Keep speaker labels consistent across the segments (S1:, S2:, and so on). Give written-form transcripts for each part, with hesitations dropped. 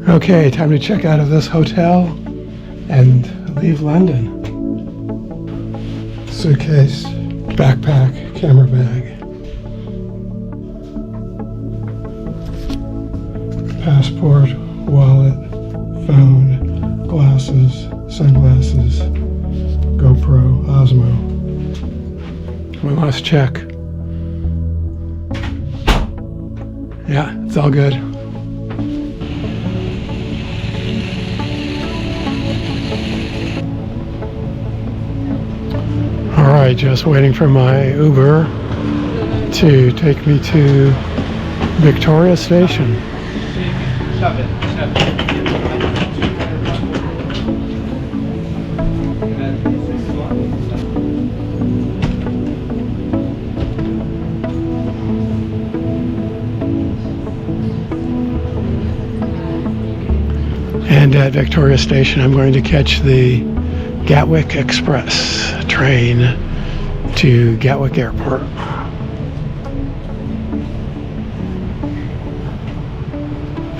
S1: Okay, time to check out of this hotel and leave London. Suitcase, backpack, camera bag, passport, wallet, phone, glasses, sunglasses, GoPro, Osmo. One last check. Yeah, it's all good. Alright, just waiting for my Uber to take me to Victoria Station. And at Victoria Station, I'm going to catch the Gatwick Express train to Gatwick Airport.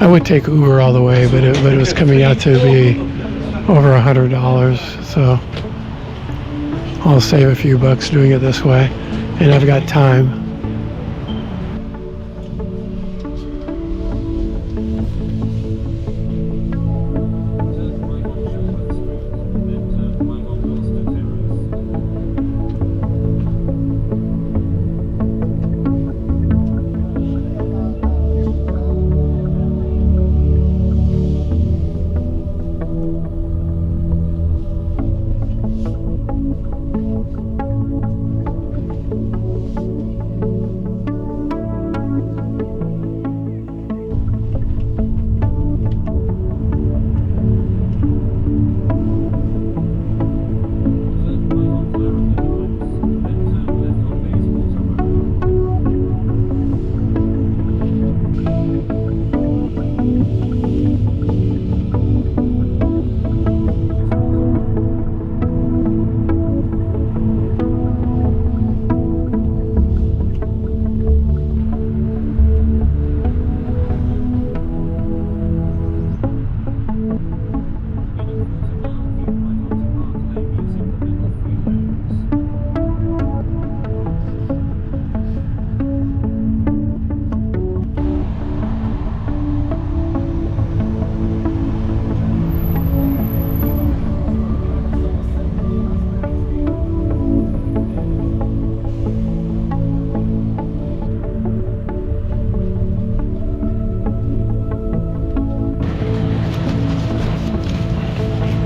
S1: I would take Uber all the way, but it was coming out to be over $100, so I'll save a few bucks doing it this way, and I've got time.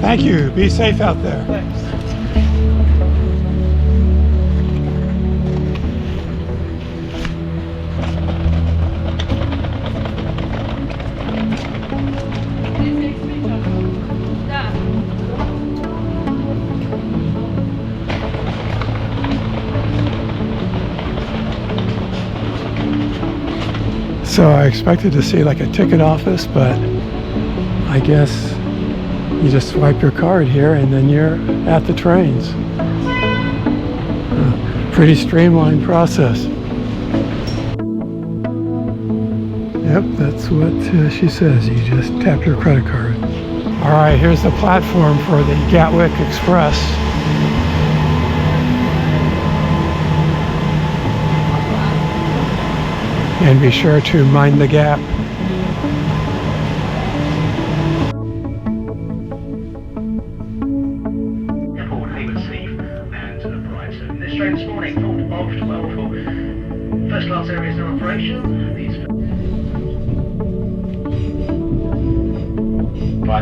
S1: Thank you. Be safe out there.
S2: Thanks.
S1: So I expected to see like a ticket office, but I guess you just swipe your card here and then you're at the trains. Pretty streamlined process. Yep, that's what she says. You just tap your credit card. All right, here's the platform for the Gatwick Express. And be sure to mind the gap.
S3: This morning, full off 12 for first class areas in operation.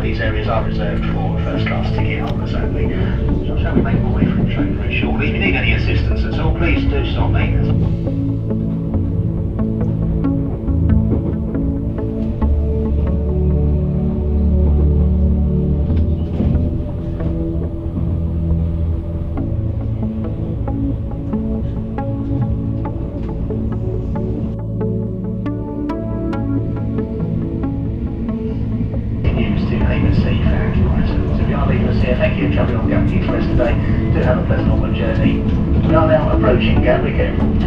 S3: These areas are reserved for first class ticket holders only. So shall we make our way from the train very shortly? If you need any assistance at all, please do stop me. Thank you for travelling on Gatwick Express today. Do have a pleasant onward journey. We are now approaching Gatwick Airport.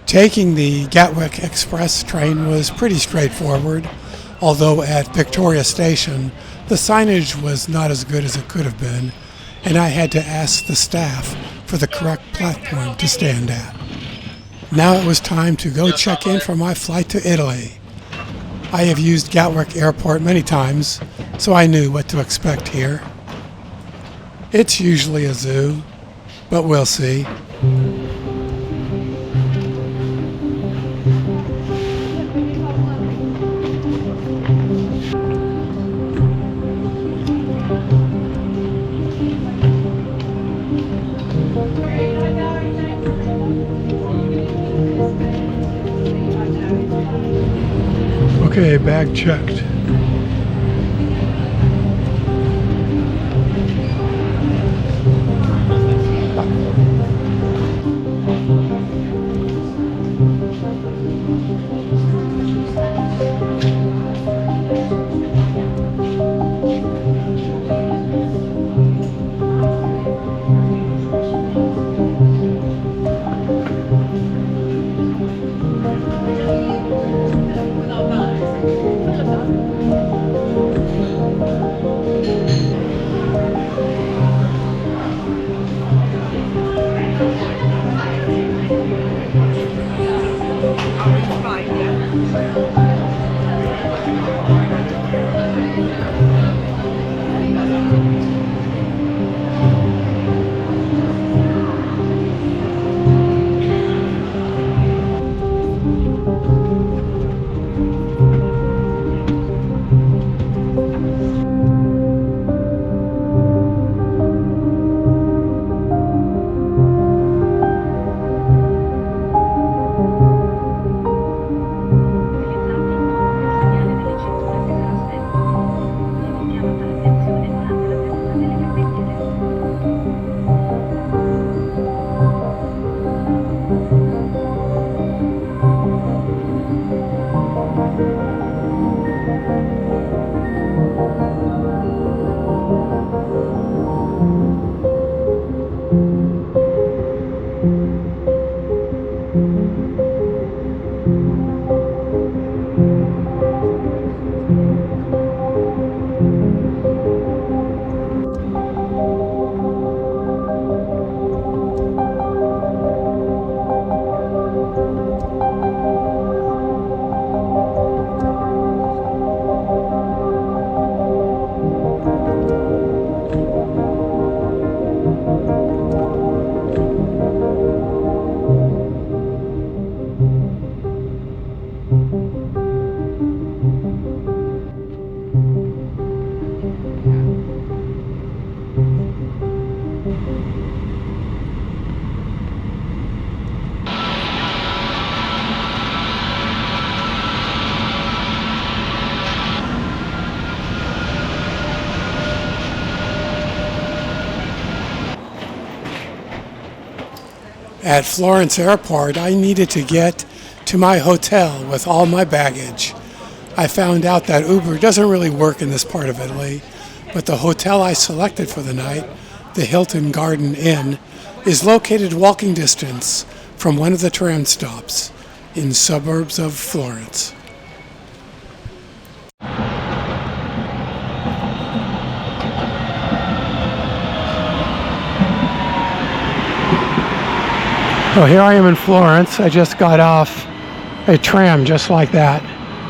S1: Taking the Gatwick Express train was pretty straightforward, although at Victoria Station, the signage was not as good as it could have been, and I had to ask the staff for the correct platform to stand at. Now it was time to go check in for my flight to Italy. I have used Gatwick Airport many times, so I knew what to expect here. It's usually a zoo, but we'll see. Okay, bag checked. At Florence Airport, I needed to get to my hotel with all my baggage. I found out that Uber doesn't really work in this part of Italy, but the hotel I selected for the night, the Hilton Garden Inn, is located walking distance from one of the tram stops in suburbs of Florence. So here I am in Florence. I just got off a tram just like that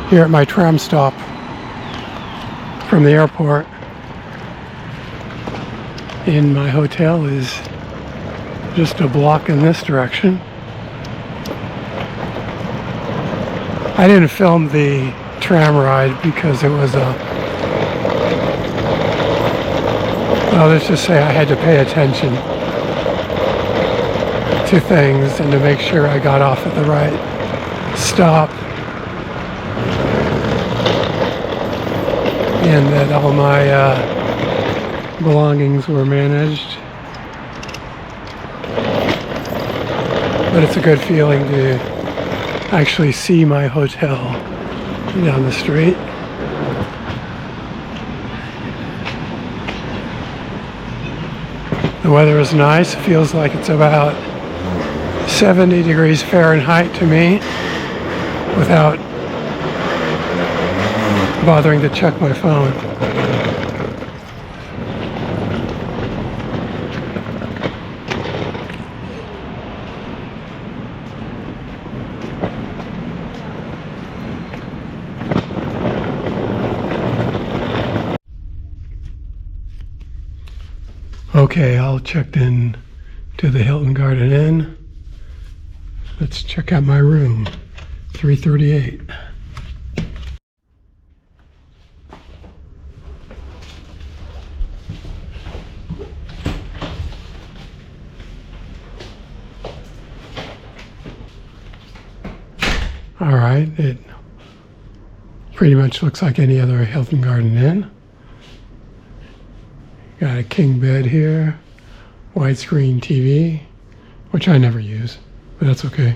S1: here at my tram stop from the airport. And my hotel is just a block in this direction. I didn't film the tram ride because it was well, let's just say I had to pay attention to things and to make sure I got off at the right stop and that all my belongings were managed. But it's a good feeling to actually see my hotel down the street. The weather is nice. It feels like it's about 70 degrees Fahrenheit to me without bothering to check my phone. Okay, all checked in to the Hilton Garden Inn. Let's check out my room, 338. All right, it pretty much looks like any other Hilton Garden Inn. Got a king bed here, widescreen TV, which I never use, but that's okay.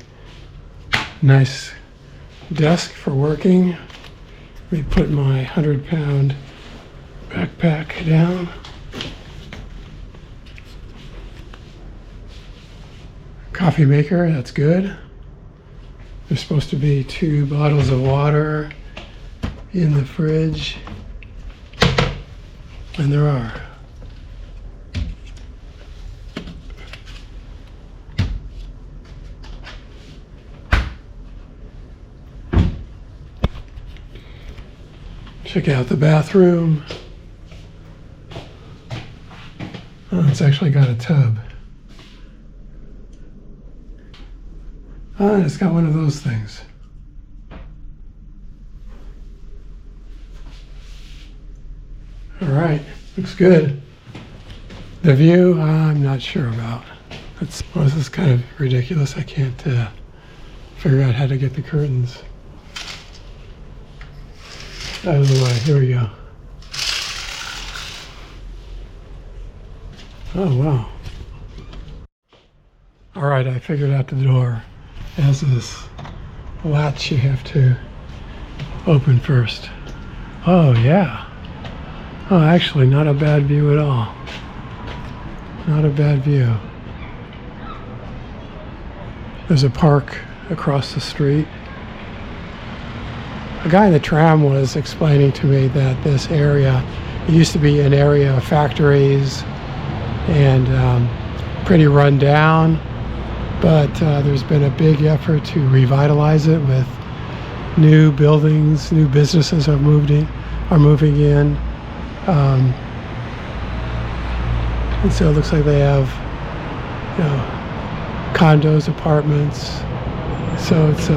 S1: Nice desk for working. Let me put my 100-pound backpack down. Coffee maker, that's good. There's supposed to be 2 bottles of water in the fridge, and there are. Check out the bathroom. Oh, it's actually got a tub. Oh, and it's got one of those things. All right, looks good. The view, I'm not sure about. Well, this is kind of ridiculous. I can't figure out how to get the curtains out of the way. Here we go. Oh, wow. All right, I figured out the door. It has this latch you have to open first. Oh, yeah. Oh, actually, not a bad view at all. Not a bad view. There's a park across the street. A guy in the tram was explaining to me that this area, it used to be an area of factories and pretty run down, but there's been a big effort to revitalize it with new buildings, new businesses are moving in. And so it looks like they have, condos, apartments. So it's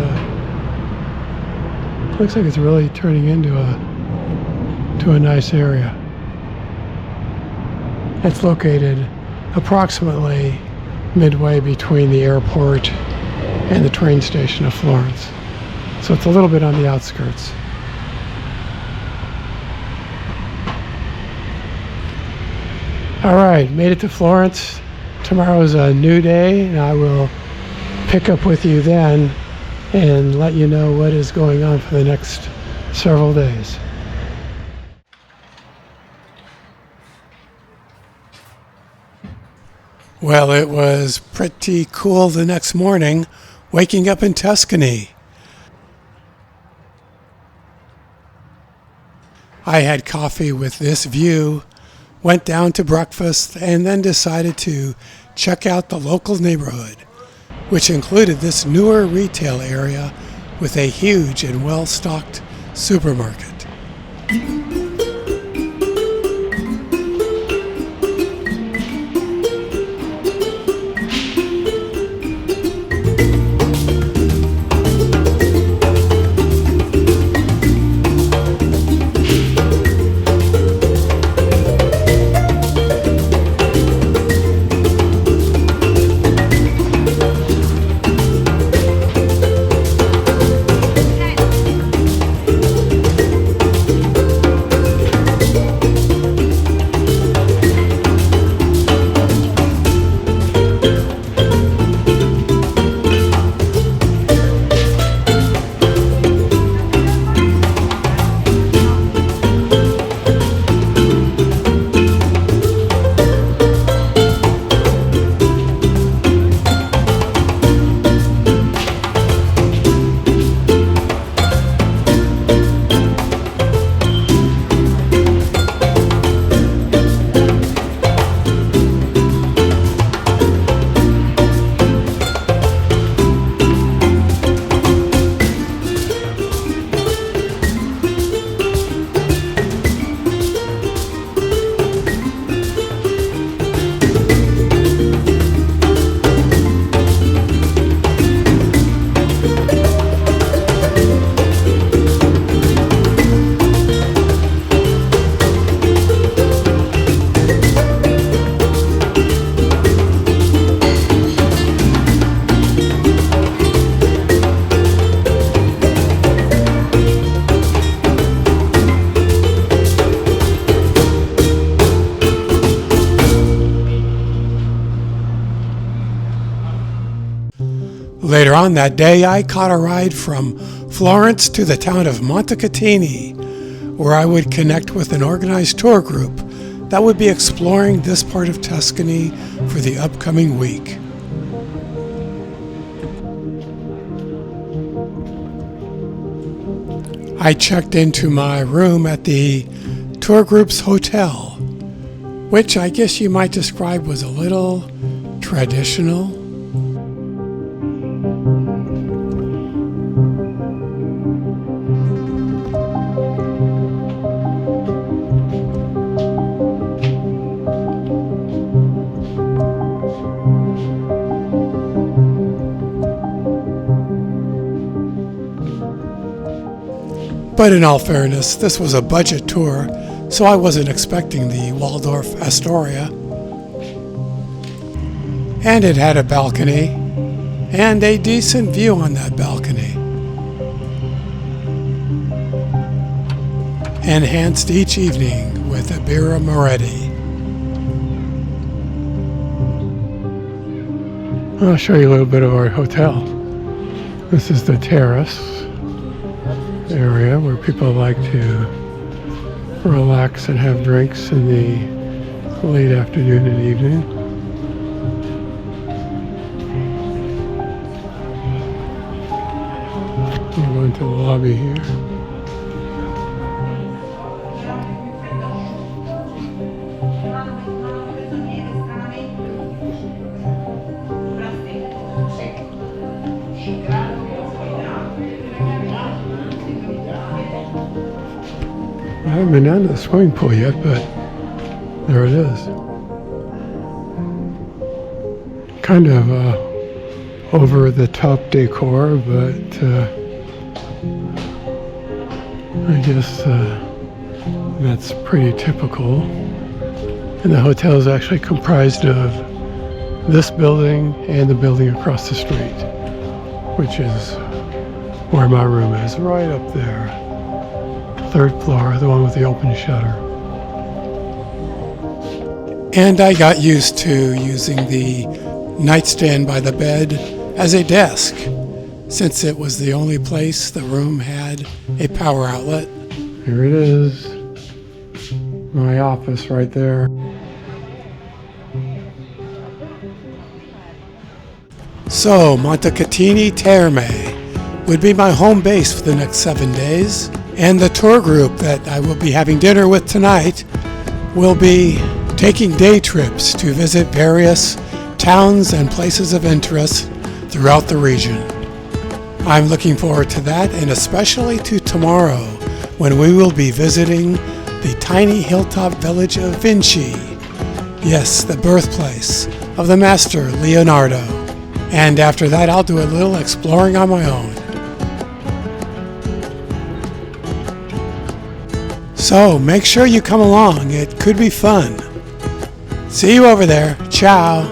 S1: looks like it's really turning into a nice area. It's located approximately midway between the airport and the train station of Florence. So it's a little bit on the outskirts. All right, made it to Florence. Tomorrow is a new day, and I will pick up with you then and let you know what is going on for the next several days. Well, it was pretty cool the next morning, waking up in Tuscany. I had coffee with this view, went down to breakfast, and then decided to check out the local neighborhood, which included this newer retail area with a huge and well-stocked supermarket. Later on that day, I caught a ride from Florence to the town of Montecatini, where I would connect with an organized tour group that would be exploring this part of Tuscany for the upcoming week. I checked into my room at the tour group's hotel, which I guess you might describe was a little traditional. But in all fairness, this was a budget tour, so I wasn't expecting the Waldorf Astoria. And it had a balcony, and a decent view on that balcony. Enhanced each evening with a birra moretti. I'll show you a little bit of our hotel. This is the terrace area where people like to relax and have drinks in the late afternoon and evening. We're going to the lobby here. I haven't been down to the swimming pool yet, but there it is. Kind of over-the-top decor, but I guess that's pretty typical. And the hotel is actually comprised of this building and the building across the street, which is where my room is, right up there. Third floor, the one with the open shutter. And I got used to using the nightstand by the bed as a desk, since it was the only place the room had a power outlet. Here it is, my office right there. So, Montecatini Terme would be my home base for the next 7 days. And the tour group that I will be having dinner with tonight will be taking day trips to visit various towns and places of interest throughout the region. I'm looking forward to that, and especially to tomorrow when we will be visiting the tiny hilltop village of Vinci. Yes, the birthplace of the master Leonardo. And after that, I'll do a little exploring on my own. So make sure you come along. It could be fun. See you over there. Ciao.